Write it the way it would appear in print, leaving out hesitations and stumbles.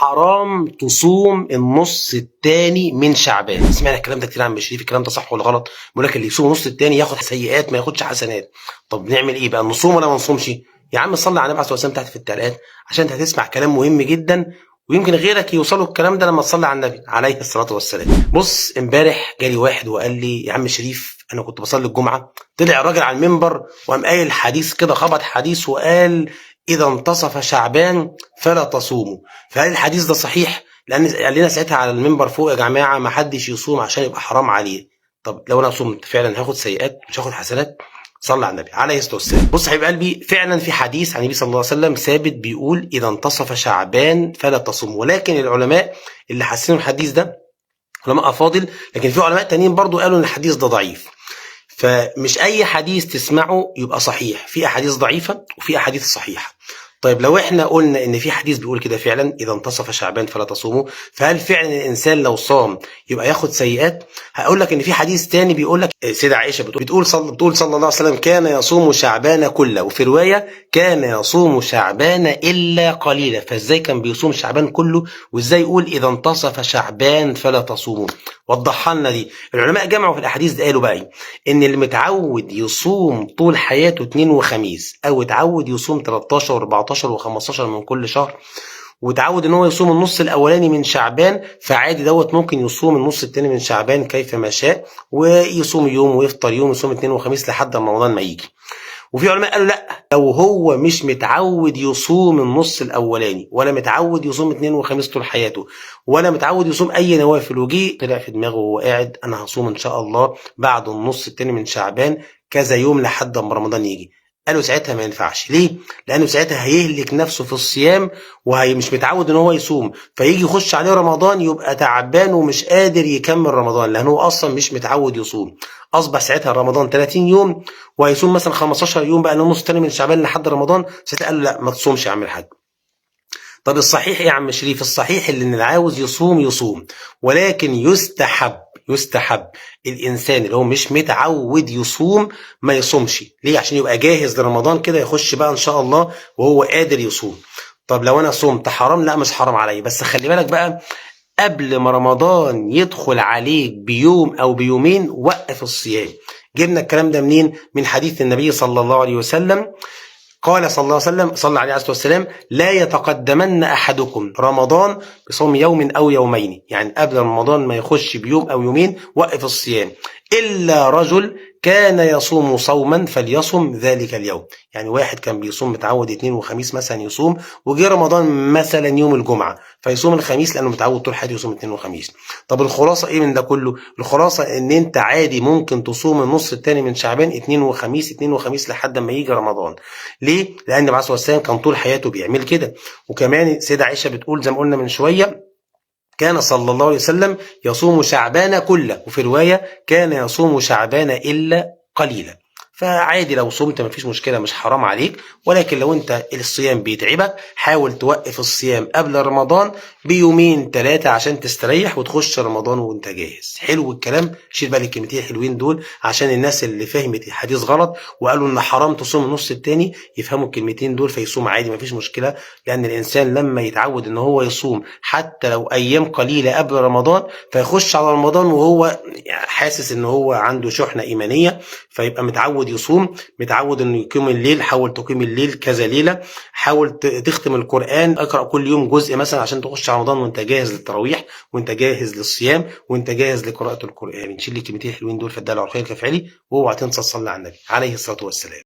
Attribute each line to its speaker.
Speaker 1: حرام تصوم النص التاني من شعبان. سمعنا الكلام ده كتير عن شريف، الكلام ده صح ولا غلط؟ بيقول لك اللي يصوم النص التاني ياخد سيئات ما ياخدش حسنات. طب نعمل ايه بقى؟ نصوم ولا ما نصومش؟ يا عم صلي على النبي عليه الصلاه والسلام تحت في التعليقات، عشان انت هتسمع كلام مهم جدا، ويمكن غيرك يوصلوا الكلام ده لما تصلي على النبي عليه الصلاه والسلام. بص، امبارح جالي واحد وقال لي يا عم شريف انا كنت بصلي الجمعه، طلع الراجل على المنبر وقام قايل حديث كده، خبط حديث وقال اذا انتصف شعبان فلا تصوموا. فهل الحديث ده صحيح؟ لان قال لنا ساعتها على المنبر فوق يا جماعه ما حدش يصوم عشان يبقى حرام عليه. طب لو انا صمت فعلا هاخد سيئات مش هاخد حسنات؟ صلى على النبي عليه الصلاه والسلام. بص يا حبيب قلبي، فعلا في حديث عن النبي صلى الله عليه وسلم ثابت بيقول اذا انتصف شعبان فلا تصوم، ولكن العلماء اللي حسنوا الحديث ده علماء افاضل، لكن في علماء تانيين برضو قالوا ان الحديث ده ضعيف. فمش اي حديث تسمعه يبقى صحيح، في احاديث ضعيفه وفي احاديث صحيحه. طيب لو احنا قلنا ان في حديث بيقول كده فعلا اذا انتصف شعبان فلا تصوموا، فهل فعلا الانسان لو صام يبقى ياخد سيئات؟ هقول لك ان في حديث تاني بيقول لك سيدة عائشه بتقول صلى الله عليه وسلم كان يصوم شعبان كله، وفي روايه كان يصوم شعبان الا قليلا. فازاي كان بيصوم شعبان كله وازاي يقول اذا انتصف شعبان فلا تصوموا؟ وضحها لنا دي. العلماء جمعوا في الاحاديث دي قالوا بقى ان اللي متعود يصوم طول حياته اثنين وخميس، او اتعود يصوم 13 و14 و15 من كل شهر، وتعود ان هو يصوم النص الاولاني من شعبان، فعادي دوت ممكن يصوم النص الثاني من شعبان كيف ما شاء، ويصوم يوم ويفطر يوم، يصوم اثنين وخميس لحد ما رمضان ما يجي. وفي علماء قالوا لا، لو هو مش متعود يصوم النص الاولاني، ولا متعود يصوم اثنين وخميس طول حياته، ولا متعود يصوم اي نوافل، وجي طلع في دماغه وهو قاعد انا هصوم ان شاء الله بعد النص الثاني من شعبان كذا يوم لحد ما رمضان يجي، قالوا ساعتها ما ينفعش. ليه؟ لانه ساعتها هيهلك نفسه في الصيام، وهي مش متعود ان هو يصوم، فيجي يخش عليه رمضان يبقى تعبان ومش قادر يكمل رمضان، لانه اصلا مش متعود يصوم. اصبح ساعتها رمضان 30 يوم وهيصوم مثلا 15 يوم بقى النص الثاني من شعبان لحد رمضان، ساعتها قال له لا ما تصومش يا عم الحاج. طب الصحيح ايه يا عم شريف؟ الصحيح اللي عاوز يصوم، ولكن يستحب الانسان اللي هو مش متعود يصوم ما يصومش. ليه؟ عشان يبقى جاهز لرمضان كده يخش بقى ان شاء الله وهو قادر يصوم. طب لو انا صمت حرام؟ لا مش حرام عليا، بس خلي بالك بقى قبل ما رمضان يدخل عليك بيوم او بيومين وقف الصيام. جبنا الكلام ده منين؟ من حديث النبي صلى الله عليه وسلم، قال صلى الله عليه وسلم صلى عليه الصلاة والسلام لا يتقدمن أحدكم رمضان بصوم يوم أو يومين، يعني قبل رمضان ما يخش بيوم أو يومين وقف الصيام، إلا رجل كان يصوم صوما فليصم ذلك اليوم. يعني واحد كان بيصوم متعود اثنين وخميس مثلا يصوم، وجي رمضان مثلا يوم الجمعة فيصوم الخميس لأنه متعود طول حياته يصوم اثنين وخميس. طب الخلاصة ايه من ده كله؟ الخلاصة ان انت عادي ممكن تصوم النص الثاني من شعبان اثنين وخميس لحد ما يجي رمضان. ليه؟ لأن النبي عليه الصلاة والسلام كان طول حياته بيعمل كده. وكمان سيدة عائشة بتقول زي ما قلنا من شوية كان صلى الله عليه وسلم يصوم شعبان كله، وفي رواية كان يصوم شعبان إلا قليلا. فعادي لو صمت مفيش مشكلة، مش حرام عليك، ولكن لو انت الصيام بيتعبك حاول توقف الصيام قبل رمضان بيومين 3 عشان تستريح وتخش رمضان وانت جاهز. حلو الكلام؟ شيل بالك الكلمتين الحلوين دول عشان الناس اللي فهمت الحديث غلط وقالوا ان حرام تصوم النص التاني يفهموا الكلمتين دول فيصوم عادي مفيش مشكلة. لان الانسان لما يتعود ان هو يصوم حتى لو ايام قليلة قبل رمضان، فيخش على رمضان وهو حاسس ان هو عنده شحنة ايمانية، فيبقى متعود يصوم، متعود انه يقيم الليل. حاول تقيم الليل كذا ليله، حاول تختم القران، اقرا كل يوم جزء مثلا عشان تخش رمضان وانت جاهز للتراويح وانت جاهز للصيام وانت جاهز لقراءه القران. نشيل الكلمتين الحلوين دول فالدال على الخير كفعلي، واوعى تنسى تصلي على النبي عليه الصلاه والسلام.